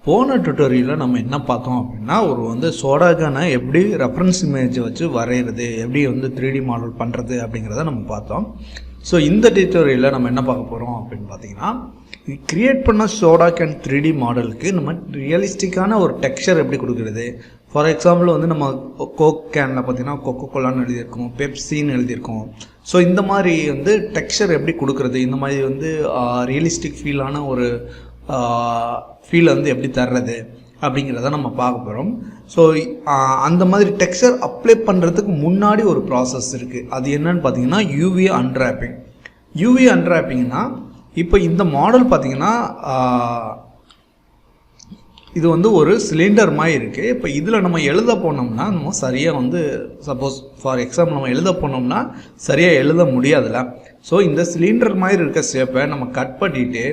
போன டுட்டோரியலில் நம்ம என்ன பார்த்தோம் அப்படின்னா ஒரு சோடாகனை எப்படி ரெஃபரன்ஸ் இமேஜை வச்சு வரைகிறது, எப்படி 3D மாடல் பண்ணுறது அப்படிங்கிறத நம்ம பார்த்தோம். ஸோ இந்த டுட்டோரியலில் நம்ம என்ன பார்க்க போகிறோம் அப்படின்னு பார்த்தீங்கன்னா, கிரியேட் பண்ண சோடாகன் 3D மாடலுக்கு நம்ம ரியலிஸ்டிக்கான ஒரு டெக்ஸ்சர் எப்படி கொடுக்குறது. ஃபார் எக்ஸாம்பிள் நம்ம கோக் கேனில் பார்த்தீங்கன்னா கொக்கோ கோலான்னு எழுதியிருக்கோம், பெப்சின்னு எழுதியிருக்கோம். ஸோ இந்த மாதிரி டெக்ஸ்சர் எப்படி கொடுக்குறது, இந்த மாதிரி ரியலிஸ்டிக் ஃபீலான ஒரு ஃபீல் எப்படி தர்றது அப்படிங்கிறத நம்ம பார்க்க போகிறோம். ஸோ அந்த மாதிரி டெக்ஸ்சர் அப்ளை பண்ணுறதுக்கு முன்னாடி ஒரு ப்ராசஸ் இருக்குது. அது என்னன்னு பார்த்தீங்கன்னா யூவி அன்ராப்பிங். யூவி அன்ராப்பிங்னா இப்போ இந்த மாடல் பார்த்தீங்கன்னா இது ஒரு சிலிண்டர் மாதிரி இருக்குது. இப்போ இதில் நம்ம எழுத போனோம்னா நம்ம சரியாக சப்போஸ் ஃபார் எக்ஸாம்பிள் நம்ம எழுத போனோம்னா சரியாக எழுத முடியாதுல்ல. ஸோ இந்த சிலிண்டர் மாதிரி இருக்க ஷேப்பை நம்ம கட் பண்ணிவிட்டு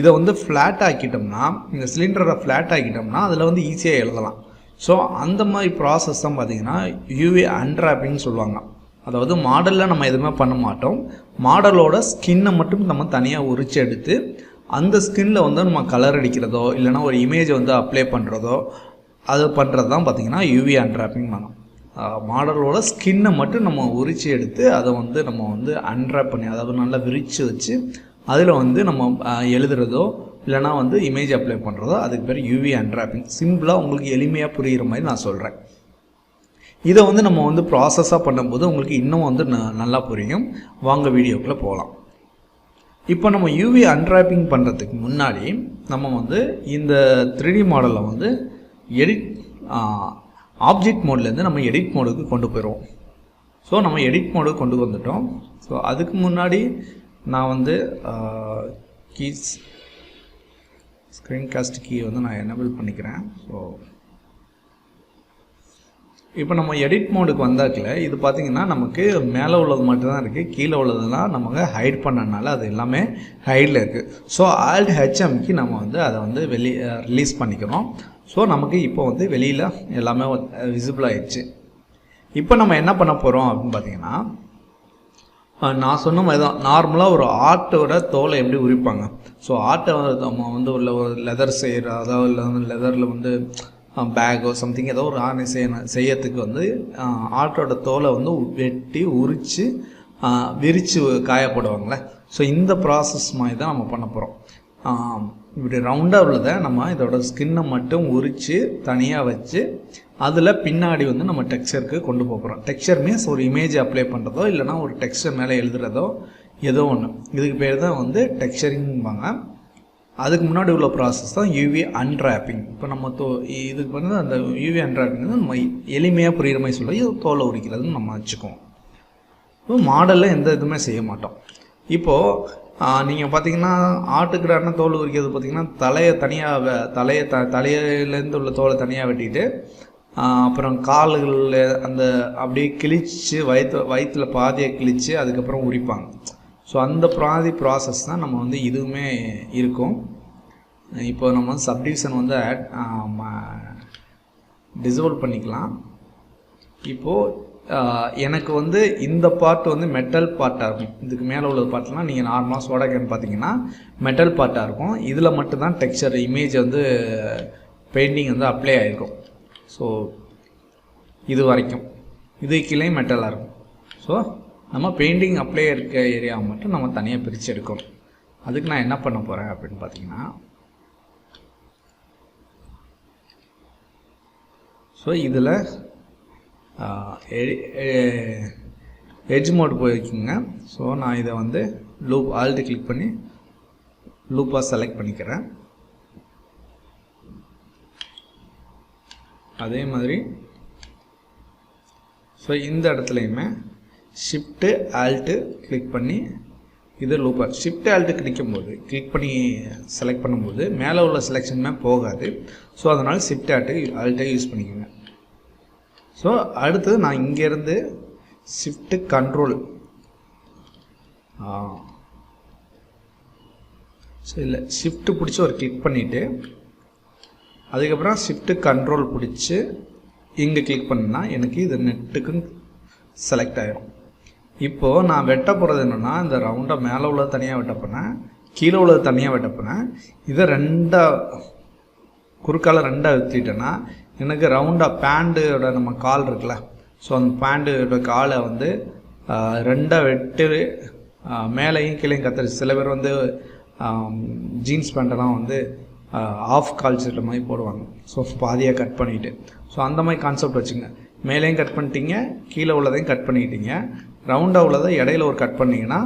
இதை ஃப்ளாட் ஆக்கிட்டோம்னா, இந்த சிலிண்டரை ஃப்ளாட் ஆக்கிட்டோம்னா அதில் ஈஸியாக எழுதலாம். ஸோ அந்த மாதிரி ப்ராசஸ் தான் பார்த்திங்கன்னா யூவி அன்ராப்பிங் சொல்லுவாங்க. அதாவது மாடலில் நம்ம எதுவுமே பண்ண மாட்டோம், மாடலோட ஸ்கின்னை மட்டும் நம்ம தனியாக உரிச்சு எடுத்து அந்த ஸ்கின்னில் நம்ம கலர் அடிக்கிறதோ இல்லைனா ஒரு இமேஜை அப்ளை பண்ணுறதோ அது பண்ணுறது தான் பார்த்திங்கன்னா யூவி அன்ராப்பிங் பண்ணோம். மாடலோட ஸ்கின்னை மட்டும் நம்ம உரித்து எடுத்து அதை நம்ம அன்ராப் பண்ணி, அதாவது நல்லா விரித்து வச்சு அதில் நம்ம எழுதுறதோ இல்லைனா இமேஜ் அப்ளை பண்ணுறதோ அதுக்கு பேர் யூவி அன்ராப்பிங். சிம்பிளாக உங்களுக்கு எளிமையாக புரிகிற மாதிரி நான் சொல்கிறேன். இதை நம்ம ப்ராசஸாக பண்ணும்போது உங்களுக்கு இன்னும் நல்லா புரியும். வாங்க வீடியோக்குள்ளே போகலாம். இப்போ நம்ம யூவி அன்ராப்பிங் பண்ணுறதுக்கு முன்னாடி நம்ம இந்த 3D மாடலை எடிட் ஆப்ஜெக்ட் மோட்லேருந்து நம்ம எடிட் மோடுக்கு கொண்டு போயிடுவோம். ஸோ நம்ம எடிட் மோடுக்கு கொண்டு வந்துட்டோம். ஸோ அதுக்கு முன்னாடி நான் கீஸ் ஸ்க்ரீன் காஸ்ட் கீ நான் எனேபிள் பண்ணிக்கிறேன். ஸோ இப்போ நம்ம எடிட் மோடுக்கு வந்தாக்கல இது பார்த்திங்கன்னா நமக்கு மேலே உள்ளது மட்டும்தான் இருக்குது, கீழே உள்ளதுலாம் நமக்கு ஹைட் பண்ணனால அது எல்லாமே ஹைடில் இருக்குது. ஸோ ஆல்ட் ஹெச்எம்க்கு நம்ம அதை ரிலீஸ் பண்ணிக்கிறோம். ஸோ நமக்கு இப்போ வெளியில் எல்லாமே விசிபிள் ஆகிடுச்சு. இப்போ நம்ம என்ன பண்ண போகிறோம் அப்படின்னு பார்த்திங்கன்னா, நான் சொன்ன மாதிரி தான் நார்மலாக ஒரு ஆர்ட்டோட தோலை எப்படி உரிப்பாங்க. ஸோ ஆர்ட்டை நம்ம உள்ள ஒரு லெதர் செய்கிற, அதாவது இல்லை லெதரில் பேக்கோ சம்திங் ஏதோ ஒரு ஆணை செய்யறதுக்கு ஆட்டோட தோலை வெட்டி உரித்து விரித்து காயப்படுவாங்களே. ஸோ இந்த ப்ராசஸ் மாதிரி தான் நம்ம பண்ண போகிறோம். இப்படி ரவுண்டாக உள்ளதை நம்ம இதோட ஸ்கின்னை மட்டும் உரித்து தனியாக வச்சு அதில் பின்னாடி நம்ம டெக்ஸ்சருக்கு கொண்டு போகிறோம். டெக்ஸ்சர் மீன்ஸ் ஒரு இமேஜ் அப்ளை பண்ணுறதோ இல்லைனா ஒரு டெக்ஸ்சர் மேலே எழுதுறதோ ஏதோ ஒன்று, இதுக்கு பேர் தான் டெக்ஸ்சரிங்பாங்க. அதுக்கு முன்னாடி உள்ள ப்ராசஸ் தான் யூவி அன்ராப்பிங். இப்போ நம்ம இதுக்கு அந்த யூவி அன்ராப்பிங் நம்ம எளிமையாக புரிகிற மாதிரி சொல்ல இது தோலை உரிக்கிறதுன்னு நம்ம வச்சுக்குவோம். இப்போ மாடலில் எந்த இதுவுமே செய்ய மாட்டோம். இப்போது நீங்கள் பார்த்தீங்கன்னா ஆட்டுக்கிடான தோல் உரிக்கிறது பார்த்திங்கன்னா தலையை தனியாக தலையிலேருந்து உள்ள தோலை தனியாக வெட்டிட்டு அப்புறம் கால்களில் அந்த அப்படியே கிழிச்சு வயிற்றில் பாதியை கிழித்து அதுக்கப்புறம் உரிப்பாங்க. ஸோ அந்த ப்ராசஸ் தான் நம்ம இதுவுமே இருக்கும். இப்போ நம்ம சப்டிவிஷன் டிசேபிள் பண்ணிக்கலாம். இப்போது எனக்கு இந்த பார்ட் மெட்டல் பார்ட்டாக இருக்கும். இதுக்கு மேலே உள்ள பார்ட்லாம் நீங்கள் நார்மலாக சோடாகன் பார்த்தீங்கன்னா மெட்டல் பார்ட்டாக இருக்கும். இதில் மட்டும்தான் டெக்ஸ்சர் இமேஜ் பெயிண்டிங் அப்ளை ஆகிருக்கும். ஸோ இது வரைக்கும் இது கீழே மெட்டலாக இருக்கும். ஸோ நம்ம பெயிண்டிங் அப்ளை இருக்க ஏரியாவை மட்டும் நம்ம தனியாக பிரித்து எடுக்கணும். அதுக்கு நான் என்ன பண்ண போகிறேன் அப்படின்னு பார்த்தீங்கன்னா, ஸோ இதில் எட்ஜ் மோட் போயிருக்குங்க. ஸோ நான் இதை லூப் ஆல்ட் கிளிக் பண்ணி லூப்பாக செலக்ட் பண்ணிக்கிறேன். அதே மாதிரி ஸோ இந்த இடத்துலையுமே ஷிஃப்ட்டு ஆல்ட்டு கிளிக் பண்ணி இது லூப்பாக ஷிஃப்ட் ஆல்ட்டு கிளிக் பண்ணி செலக்ட் பண்ணும்போது மேலே உள்ள செலெக்ஷனுமே போகாது. ஸோ அதனால் ஷிஃப்ட் ஆல்ட்டை யூஸ் பண்ணிக்கோங்க. ஸோ அடுத்தது நான் இங்கேருந்து ஷிஃப்ட்டு கண்ட்ரோல் ஸோ இல்லை ஷிஃப்ட்டு பிடிச்சி ஒரு கிளிக் பண்ணிவிட்டு அதுக்கப்புறம் ஷிஃப்ட்டு கண்ட்ரோல் பிடிச்சி இங்கே கிளிக் பண்ணால் எனக்கு இது நெட்டுக்கு செலக்ட் ஆகிடும். இப்போது நான் வெட்ட போகிறது என்னென்னா, இந்த ரவுண்டாக மேலே உள்ளது தனியாக வெட்ட போனேன், கீழே உள்ளது தனியாக வெட்ட போனேன். இதை ரெண்டாக குறுக்கால 2ஆக வெட்டிட்டேன்னா எனக்கு ரவுண்டாக பேண்டோட நம்ம கால் இருக்குல்ல, ஸோ அந்த பேண்டோட காலை வந்து 2ஆக வெட்டு மேலேயும் கீழேயும் கத்தரிச்சு. சில பேர் வந்து ஜீன்ஸ் பேண்ட்டெல்லாம் வந்து ஆஃப் கால் சட்டை மாதிரி போடுவாங்க, ஸோ பாதியாக கட் பண்ணிவிட்டு. ஸோ அந்த மாதிரி கான்செப்ட் வச்சுங்க. மேலேயும் கட் பண்ணிட்டீங்க, கீழே உள்ளதையும் கட் பண்ணிக்கிட்டீங்க, ரவுண்டாக உள்ளதை இடையில ஒரு கட் பண்ணிங்கன்னா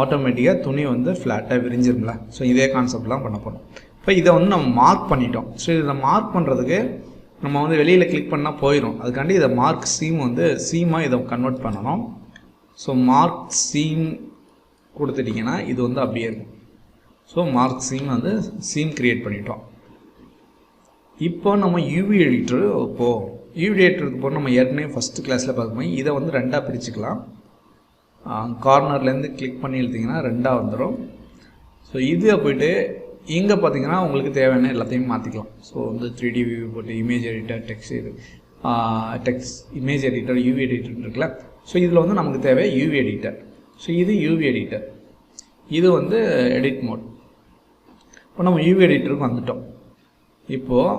ஆட்டோமேட்டிக்காக துணி வந்து ஃப்ளாட்டாக விரிஞ்சிரும்ல. ஸோ இதே கான்செப்ட்லாம் பண்ண போகிறோம். இப்போ இதை வந்து நம்ம மார்க் பண்ணிட்டோம். ஸோ இதை மார்க் பண்ணுறதுக்கு நம்ம வந்து வெளியில் கிளிக் பண்ணால் போயிடும். அதுக்காண்டி இதை மார்க் சீம் வந்து சீமாக இதை கன்வெர்ட் பண்ணணும். ஸோ மார்க் சீம் கொடுத்துட்டிங்கன்னா இது வந்து அப்படியே இருக்கும். ஸோ மார்க் சீம் வந்து சீம் க்ரியேட் பண்ணிட்டோம். இப்போ நம்ம யூவி எடிட்டர் யூவி எடிட்டருக்கு போகிறோம். நம்ம ஏற்கனவே ஃபஸ்ட்டு கிளாஸில் பார்க்கும்போது இதை வந்து 2ஆக பிரிச்சுக்கலாம். கார்னர்லேருந்து கிளிக் பண்ணி இழுத்திங்கன்னா 2ஆக வந்துடும். ஸோ இதில் போய்ட்டு இங்கே பார்த்தீங்கன்னா உங்களுக்கு தேவையான எல்லாத்தையும் மாற்றிக்கலாம். ஸோ வந்து 3D வியூ போட்டு image editor, text image editor, UV editor இருக்குல்ல. ஸோ இதில் வந்து நமக்கு தேவை யூவி எடிட்டர். ஸோ இது யூவி எடிட்டர், இது வந்து எடிட் மோட். இப்போ நம்ம யூவி எடிட்டருக்கு வந்துட்டோம். இப்போது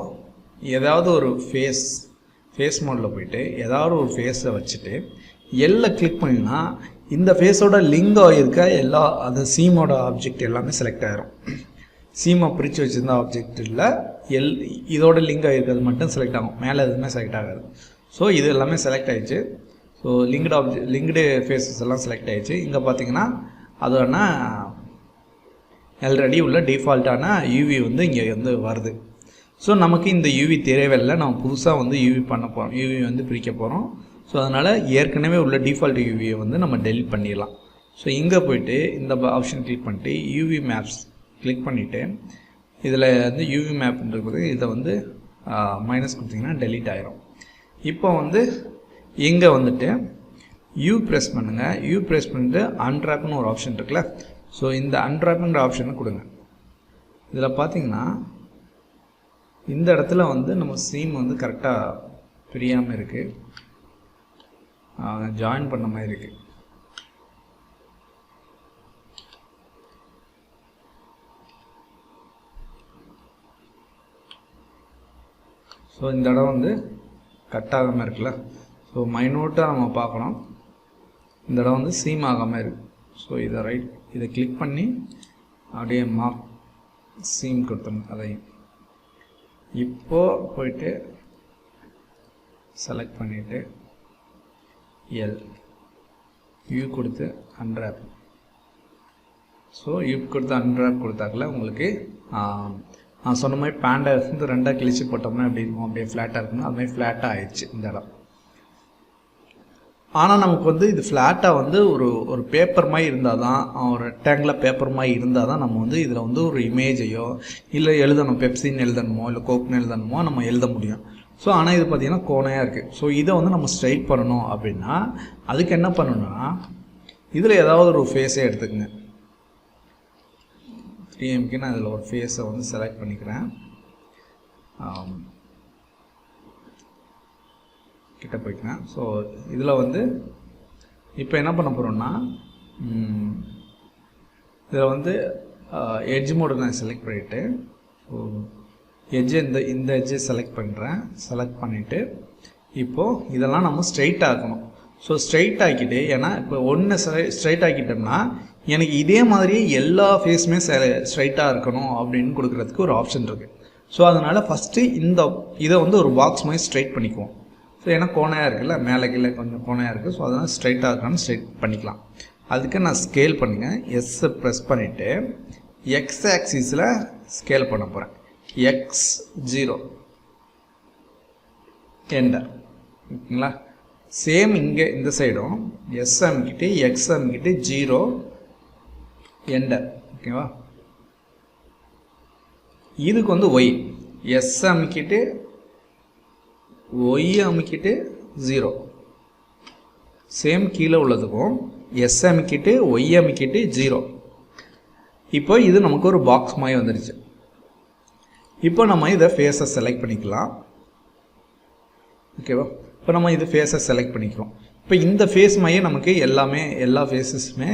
ஏதாவது ஒரு ஃபேஸ் மோடில் போய்ட்டு ஏதாவது ஒரு ஃபேஸை வச்சுட்டு எல்லாம் கிளிக் பண்ணிங்கன்னா இந்த ஃபேஸோட லிங்க் ஆகியிருக்க எல்லா அந்த சீமோட ஆப்ஜெக்ட் எல்லாமே செலக்ட் ஆகிரும். சீமை பிரித்து வச்சுருந்த ஆப்ஜெக்ட் இல்லை, இதோட லிங்க் ஆகிருக்கிறது மட்டும் செலக்ட் ஆகும், மேலே எதுவுமே செலக்ட் ஆகாது. ஸோ இது எல்லாமே செலக்ட் ஆகிடுச்சு. ஸோ லிங்க்டு ஃபேஸஸ் எல்லாம் செலக்ட் ஆகிடுச்சு. இங்கே பார்த்தீங்கன்னா அதோட ஆல்ரெடி உள்ள டிஃபால்ட்டான யூவி வந்து இங்கே வந்து வருது. ஸோ நமக்கு இந்த யூவி தேவையில்லை, நம்ம புதுசாக வந்து யூவி பண்ண போகிறோம், யூவி வந்து பிரிக்க போகிறோம். ஸோ அதனால் ஏற்கனவே உள்ள டிஃபால்ட் யூவியை வந்து நம்ம டெலிட் பண்ணிடலாம். ஸோ இங்கே போய்ட்டு இந்த ஆப்ஷன் கிளிக் பண்ணிட்டு யூவி மேப்ஸ் கிளிக் பண்ணிவிட்டு இதில் வந்து யூவி மேப்ன்றது இதை வந்து மைனஸ் கொடுத்திங்கன்னா டெலிட் ஆகிரும். இப்போ வந்து இங்கே வந்துட்டு யூ ப்ரெஸ் பண்ணுங்கள். யூ ப்ரெஸ் பண்ணிட்டு அன்ட்ராப்னு ஒரு ஆப்ஷன் இருக்குல்ல. ஸோ இந்த அன்ட்ராப்ன்ற ஆப்ஷனை கொடுங்க. இதில் பார்த்தீங்கன்னா இந்த இடத்துல வந்து நம்ம சீம் வந்து கரெக்டாக பிரியாமல் இருக்குது, ஜாயின் பண்ண மாதிரி இருக்குது. ஸோ இந்த இடம் வந்து கட் ஆகாமல் இருக்குல்ல. ஸோ மைனூட்டாக நம்ம பார்க்கணும், இந்த இடம் வந்து சீம் ஆகாமல் இருக்குது. ஸோ இதை கிளிக் பண்ணி அப்படியே மார்க் சீம் கொடுத்துருங்க. அதையும் இப்போது போயிட்டு செலக்ட் பண்ணிவிட்டு யூ கொடுத்து அன்ட்ராப். ஸோ யூ கொடுத்து அன்ட்ராப் கொடுத்தாக்கல உங்களுக்கு நான் சொன்ன மாதிரி பேண்டை வந்து 2ஆக கிழிச்சு போட்டோம்னா எப்படி இருக்கும், அப்படியே ஃப்ளாட்டாக இருக்குன்னா அது மாதிரி ஃப்ளாட்டாக ஆயிடுச்சு இந்த இடம். ஆனால் நமக்கு வந்து இது ஃப்ளாட்டாக வந்து ஒரு பேப்பர் மாதிரி இருந்தால் தான், ஒரு ரெக்டாங்குலர் பேப்பர் மாதிரி இருந்தால் தான் நம்ம வந்து இதில் வந்து ஒரு இமேஜையோ இல்லை எழுதணும், பெப்சின்னு எழுதணுமோ இல்லை கோக்னு எழுதணுமோ நம்ம எழுத முடியும். ஸோ ஆனால் இது பார்த்திங்கன்னா கோணையாக இருக்குது. ஸோ இதை வந்து நம்ம ஸ்ட்ரைட் பண்ணணும் அப்படின்னா அதுக்கு என்ன பண்ணணும்னா இதில் ஏதாவது ஒரு ஃபேஸே எடுத்துக்கங்க. 3Mக்கு நான் இதில் ஒரு ஃபேஸை வந்து செலக்ட் பண்ணிக்கிறேன். கிட்ட போய்க்கிறேன். ஸோ இதில் வந்து இப்போ என்ன பண்ண போகிறோம்னா இதில் வந்து எட்ஜ் மோடு நான் செலக்ட் பண்ணிவிட்டு எட்ஜை இந்த எட்ஜை செலக்ட் பண்ணுறேன். செலக்ட் பண்ணிவிட்டு இப்போது இதெல்லாம் நம்ம ஸ்ட்ரைட் ஆக்கணும். ஸோ ஸ்ட்ரைட் ஆக்கிட்டு, ஏன்னா இப்போ ஒன்று ஸ்ட்ரைட் ஆக்கிட்டோம்னா எனக்கு இதே மாதிரி எல்லா ஃபேஸுமே ஸ்ட்ரைட்டாக இருக்கணும் அப்படின்னு கொடுக்குறதுக்கு ஒரு ஆப்ஷன் இருக்குது. ஸோ அதனால் ஃபஸ்ட்டு இதை வந்து ஒரு பாக்ஸ் மாதிரி ஸ்ட்ரைட் பண்ணிக்குவோம். ஸோ ஏன்னா கோணையாக இருக்குல்ல, மேலே கீழே கொஞ்சம் கோணையாக இருக்குது. ஸோ அதனால் ஸ்ட்ரைட்டாக இருக்கான்னு ஸ்ட்ரைட் பண்ணிக்கலாம். அதுக்கு நான் ஸ்கேல் பண்ணுங்க, எஸ்ஸை ப்ரெஸ் பண்ணிவிட்டு எக்ஸ் ஆக்சிஸில் ஸ்கேல் பண்ண போகிறேன். x0 enter. ஓகேங்களா. சேம் இங்கே இந்த சைடும் எஸ் அமுக்கிட்டு எக்ஸ் அமுக்கிட்டு 0 என்டர். ஓகேவா. இதுக்கு வந்து ஒய் எஸ் அமுக்கிட்டு ஒய் அமுக்கிட்டு 0. சேம் கீழே உள்ளதுக்கும் எஸ் அமுக்கிட்டு ஒய் அமுக்கிட்டு 0. இப்போ இது நமக்கு ஒரு பாக்ஸ் மாதிரி வந்துடுச்சு. இப்போ நம்ம இதை ஃபேஸை செலக்ட் பண்ணிக்கலாம். ஓகேவா. இப்போ நம்ம இது ஃபேஸை செலக்ட் பண்ணிக்கிறோம். இப்போ இந்த ஃபேஸ் மாதிரியே நமக்கு எல்லா ஃபேஸஸுமே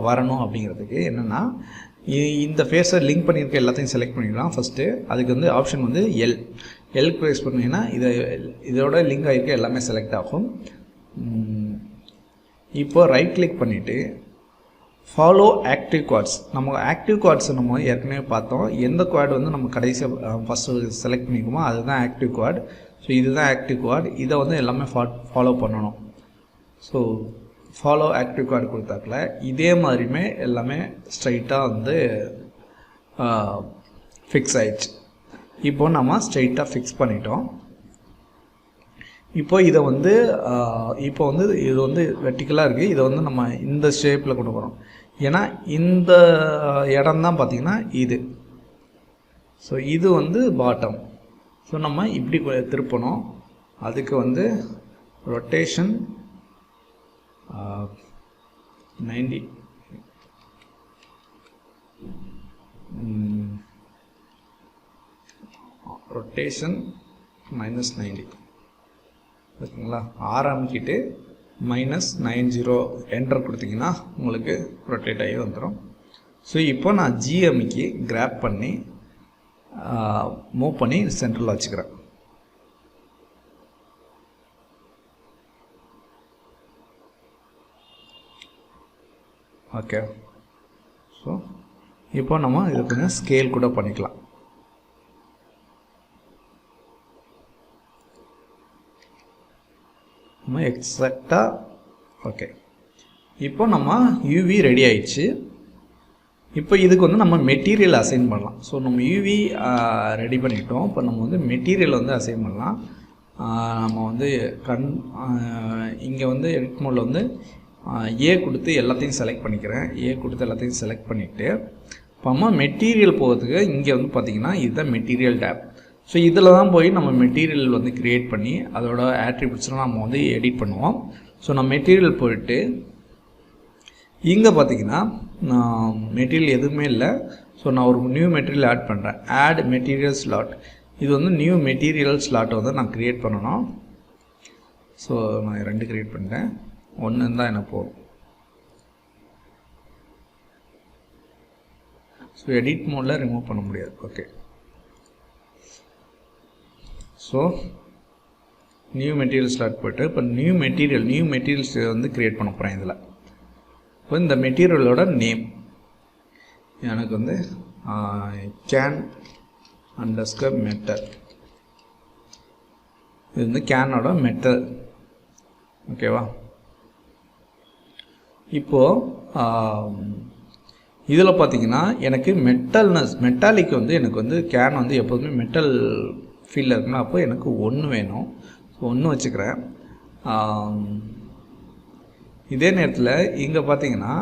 வரணும் அப்படிங்கிறதுக்கு என்னென்னா இந்த ஃபேஸை லிங்க் பண்ணியிருக்க எல்லாத்தையும் செலக்ட் பண்ணிக்கலாம் ஃபஸ்ட்டு. அதுக்கு வந்து ஆப்ஷன் வந்து எல் ப்ரெஸ் பண்ணிங்கன்னா இதோட லிங்க் ஆகிருக்க எல்லாமே செலக்ட் ஆகும். இப்போ ரைட் கிளிக் பண்ணிவிட்டு ஃபாலோ ஆக்டிவ் குவாட்ஸ். நம்ம ஆக்டிவ் குவாட்ஸை நம்ம ஏற்கனவே பார்த்தோம். எந்த குவாட் வந்து நம்ம கடைசியாக ஃபஸ்ட்டு செலக்ட் பண்ணிக்குமோ அதுதான் ஆக்டிவ் குவாட். ஸோ இதுதான் ஆக்டிவ் குவாட். இதை வந்து எல்லாமே ஃபாலோ பண்ணணும். ஸோ ஃபாலோ ஆக்டிவ் குவாட் கொடுத்தாக்கல இதே மாதிரியுமே எல்லாமே ஸ்ட்ரைட்டாக வந்து ஃபிக்ஸ் ஆயிடுச்சு. இப்போ நம்ம ஸ்ட்ரைட்டாக ஃபிக்ஸ் பண்ணிட்டோம். இப்போ இதை வந்து இப்போ வந்து இது வந்து வெர்டிக்கலாக இருக்குது. இதை வந்து நம்ம இந்த ஷேப்பில் கொண்டு போகிறோம். ஏன்னா இந்த இடம் தான் பார்த்திங்கன்னா இது. ஸோ இது வந்து பாட்டம். ஸோ நம்ம இப்படி திருப்பணும். அதுக்கு வந்து ரொட்டேஷன் 90 ரொட்டேஷன் -90 ஓகேங்களா. ஆரம்பிக்கிட்டு -90 என்டர் கொடுத்தீங்கன்னா உங்களுக்கு ரொட்டேட் ஆகி வந்துடும். ஸோ இப்போ நான் ஜிஎம்க்கு கிராப் பண்ணி மூவ் பண்ணி சென்டரில் வச்சுக்கிறேன். ஓகே. ஸோ இப்போ நம்ம இது கொஞ்சம் ஸ்கேல் கூட பண்ணிக்கலாம். நம்ம எக்ஸாக்டாக ஓகே. இப்போ நம்ம யூவி ரெடி ஆயிடுச்சு. இப்போ இதுக்கு வந்து நம்ம மெட்டீரியல் அசைன் பண்ணலாம். ஸோ நம்ம யூவி ரெடி பண்ணிட்டோம். இப்போ நம்ம வந்து மெட்டீரியல் வந்து அசைன் பண்ணலாம். நம்ம வந்து இங்கே வந்து எடிட் மோடில் வந்து ஏ கொடுத்து எல்லாத்தையும் செலக்ட் பண்ணிக்கிறேன். ஏ கொடுத்து எல்லாத்தையும் செலக்ட் பண்ணிவிட்டு இப்போ நம்ம மெட்டீரியல் போகிறதுக்கு இங்கே வந்து பார்த்திங்கன்னா இதுதான் மெட்டீரியல் டேப். ஸோ இதில் தான் போய் நம்ம மெட்டீரியல் வந்து க்ரியேட் பண்ணி அதோட ஆட்ரிபியூட்ஸ்லாம் நம்ம வந்து எடிட் பண்ணுவோம். ஸோ நம்ம மெட்டீரியல் போயிட்டு இங்கே பார்த்திங்கன்னா மெட்டீரியல் எதுவுமே இல்லை. ஸோ நான் ஒரு நியூ மெட்டீரியல் ஆட் பண்ணுறேன். Add material slot. இது வந்து நியூ மெட்டீரியல் ஸ்லாட்டை வந்து நான் க்ரியேட் பண்ணணும். ஸோ நான் 2 க்ரியேட் பண்ணிட்டேன். 1 தான் எனக்கு போகும். ஸோ எடிட் மோடில் ரிமூவ் பண்ண முடியாது. Okay. So new material slot போய்ட்டு இப்போ நியூ மெட்டீரியல்ஸ் வந்து க்ரியேட் பண்ண போகிறேன். இதில் இப்போ இந்த மெட்டீரியலோட நேம் எனக்கு வந்து கேன் அண்டர்ஸ்கர் மெட்டல். இது வந்து கேனோட மெட்டல். ஓகேவா. இப்போது இதில் பார்த்திங்கன்னா எனக்கு மெட்டாலிக் வந்து எனக்கு வந்து கேன் வந்து எப்போதுமே மெட்டல் ஃபீல்டில் இருக்குன்னா அப்போ எனக்கு 1 வேணும். ஸோ 1 வச்சுக்கிறேன். இதே நேரத்தில் இங்கே பார்த்திங்கன்னா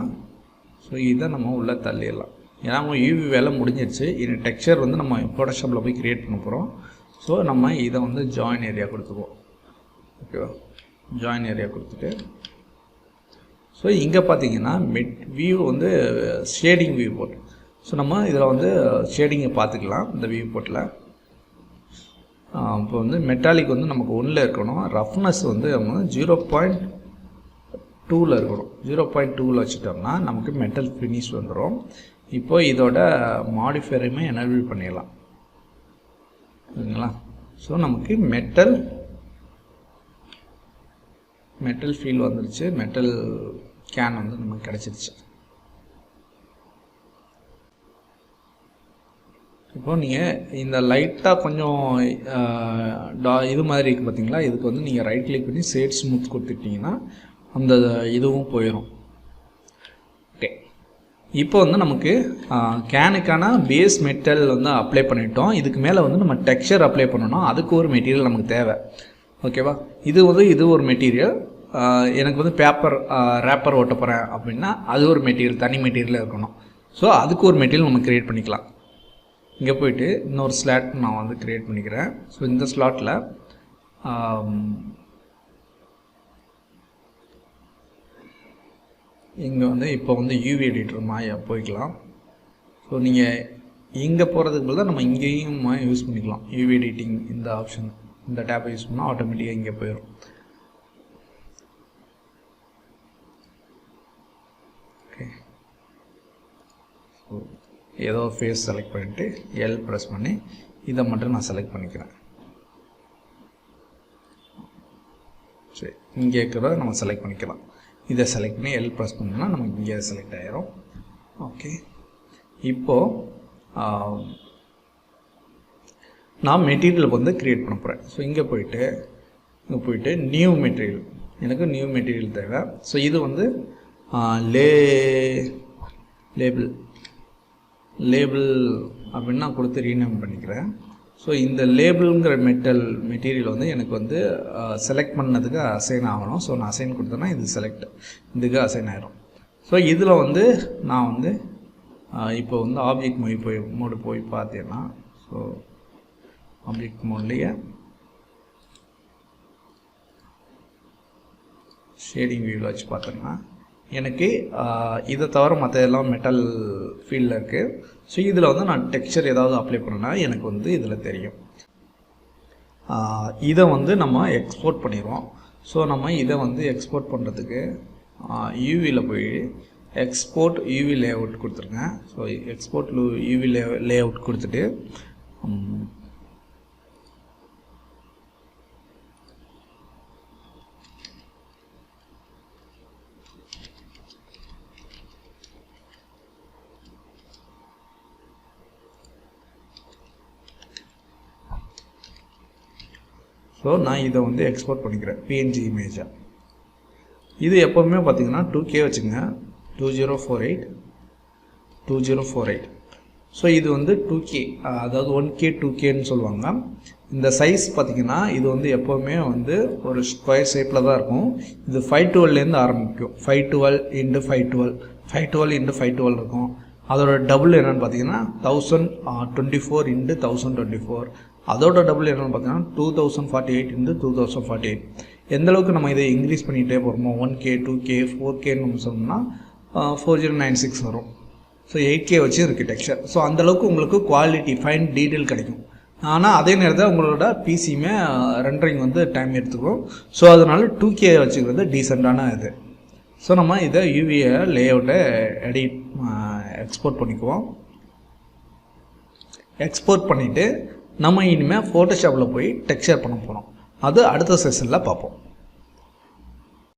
ஸோ இதை நம்ம உள்ளே தள்ளிடலாம். ஏன்னா அவங்க யூவி வேலை முடிஞ்சிடுச்சு. இந்த டெக்ஸ்சர் வந்து நம்ம ஃபோட்டோஷாப்பில் போய் க்ரியேட் பண்ண போகிறோம். ஸோ நம்ம இதை வந்து ஜாயின் ஏரியா கொடுத்துக்குவோம். ஓகேவா. ஜாயின் ஏரியா கொடுத்துட்டு ஸோ இங்கே பார்த்திங்கன்னா வியூ வந்து ஷேடிங் வியூ போட்டு ஸோ நம்ம இதில் வந்து ஷேடிங்கை பார்த்துக்கலாம். இந்த வியூ போட்டில் இப்போ வந்து மெட்டாலிக் வந்து நமக்கு 1ல் இருக்கணும். ரஃப்னஸ் வந்து நம்ம 0.2ல் இருக்கணும். 0.2ல் வச்சுட்டோம்னா நமக்கு மெட்டல் ஃபினிஷ் வந்துடும். இப்போ இதோட மாடிஃபையரையுமே எனேபிள் பண்ணிடலாம். ஓகேங்களா. ஸோ நமக்கு மெட்டல் ஃபீல் வந்துருச்சு. மெட்டல் கேன் வந்து நமக்கு கிடச்சிருச்சு. இப்போ நீங்கள் இந்த லைட்டாக கொஞ்சம் இது மாதிரி இருக்குது பார்த்தீங்களா. இதுக்கு வந்து நீங்கள் ரைட் கிளிக் பண்ணி ஷேட் ஸ்மூத் கொடுத்துட்டிங்கன்னா அந்த இதுவும் போயிடும். ஓகே. இப்போ வந்து நமக்கு கேனுக்கான பேஸ் மெட்டல் வந்து அப்ளை பண்ணிட்டோம். இதுக்கு மேலே வந்து நம்ம டெக்ஸ்சர் அப்ளை பண்ணணும். அதுக்கு ஒரு மெட்டீரியல் நமக்கு தேவை. ஓகேவா. இது ஒரு மெட்டீரியல். எனக்கு வந்து ரேப்பர் ஓட்ட போகிறேன் அப்படின்னா அது ஒரு மெட்டீரியல், தனி மெட்டீரியல் இருக்கணும். ஸோ அதுக்கு ஒரு மெட்டீரியல் நம்ம க்ரியேட் பண்ணிக்கலாம். இங்கே போய்ட்டு இன்னொரு ஸ்லாட் நான் வந்து க்ரியேட் பண்ணிக்கிறேன். ஸோ இந்த ஸ்லாட்டில் இங்கே வந்து இப்போ வந்து யூவி எடிட்டர் மாயா போய்க்கலாம். ஸோ நீங்கள் இங்கே போகிறதுக்கு பதிலாக நம்ம இங்கேயும் யூஸ் பண்ணிக்கலாம். யூவி எடிட்டிங் இந்த ஆப்ஷன், இந்த டேப்பை யூஸ் பண்ணால் ஆட்டோமேட்டிக்காக இங்கே போயிடும். ஓகே. ஸோ ஏதோ ஃபேஸ் செலக்ட் பண்ணிவிட்டு எல் ப்ரெஸ் பண்ணி இதை மட்டும் நான் செலக்ட் பண்ணிக்கிறேன். சரி, இங்கே இருக்கிறத நம்ம செலக்ட் பண்ணிக்கலாம். இதை செலக்ட் பண்ணி எல் ப்ரெஸ் பண்ணோம்னா நமக்கு இங்கே செலக்ட் ஆகிரும். ஓகே, இப்போது நான் மெட்டீரியலுக்கு வந்து க்ரியேட் பண்ண போகிறேன். ஸோ இங்கே போயிட்டு நியூ மெட்டீரியல், எனக்கு நியூ மெட்டீரியல் தேவை. ஸோ இது வந்து லேபிள் அப்படின்னு நான் கொடுத்து ரீநேம் பண்ணிக்கிறேன். ஸோ இந்த லேபிளுங்கிற மெட்டீரியல் வந்து எனக்கு வந்து செலக்ட் பண்ணதுக்கு அசைன் ஆகணும். ஸோ நான் அசைன் கொடுத்தேன்னா இது இதுக்கு அசைன் ஆகிடும். ஸோ இதில் வந்து நான் வந்து இப்போ வந்து ஆப்ஜெக்ட் மோடு போய் பார்த்தேன்னா, ஸோ ஆப்ஜெக்ட் மோட்லேயே ஷேடிங் வியூவில் வச்சு பார்த்தோன்னா எனக்கு இதை தவிர மற்ற எல்லாம் மெட்டல் ஃபீல்டில் இருக்குது. ஸோ இதில் வந்து நான் டெக்ஸ்சர் ஏதாவது அப்ளை பண்ணேன்னா எனக்கு வந்து இதில் தெரியும். இதை வந்து நம்ம எக்ஸ்போர்ட் பண்ணிடுவோம். ஸோ நம்ம இதை வந்து எக்ஸ்போர்ட் பண்ணுறதுக்கு யூவியில் போய் எக்ஸ்போர்ட் யூவி லேஅவுட் கொடுத்துருங்க. ஸோ எக்ஸ்போர்ட் யூவி லேஅவுட் கொடுத்துட்டு ஸோ நான் இதை வந்து எக்ஸ்போர்ட் பண்ணிக்கிறேன் PNG இமேஜாக. இது எப்போவுமே பார்த்தீங்கன்னா 2K வச்சுங்க, 2048. ஸோ இது வந்து 2K, அதாவது 1K 2Kன்னு சொல்லுவாங்க. இந்த சைஸ் பார்த்திங்கன்னா இது வந்து எப்போவுமே வந்து ஒரு ஸ்கொயர் ஷேப்பில் தான் இருக்கும். இது 512லேருந்து ஆரம்பிக்கும். 512 × 512, 512 × 512 இருக்கும். அதோட டபுள் என்னென்னு பார்த்தீங்கன்னா 1024 × 1024. அதோட டபுள் என்னென்னு பார்த்தீங்கன்னா 2048 × 2048. எந்தளவுக்கு நம்ம இதை இன்க்ரீஸ் பண்ணிகிட்டே போகிறோமோ 1K 2K 4Kன்னு நம்ம சொன்னோம்னா 4096 வரும். ஸோ 8K வச்சு இருக்குது டெக்ஸ்சர். ஸோ அந்தளவுக்கு உங்களுக்கு குவாலிட்டி ஃபைன் டீட்டெயில் கிடைக்கும். ஆனால் அதே நேரத்தில் உங்களோட பிசியுமே ரெண்டரிங் வந்து டைம் எடுத்துக்கும். ஸோ அதனால 2K வச்சுக்கிறது டீசெண்டான இது. ஸோ நம்ம இதை யூவியை லேஅவுட்டை எக்ஸ்போர்ட் பண்ணிக்குவோம். எக்ஸ்போர்ட் பண்ணிவிட்டு நம்ம இனிமேல் ஃபோட்டோஷாப்பில் போய் டெக்ஸ்சர் பண்ண போகிறோம். அது அடுத்த செஷனில் பார்ப்போம்.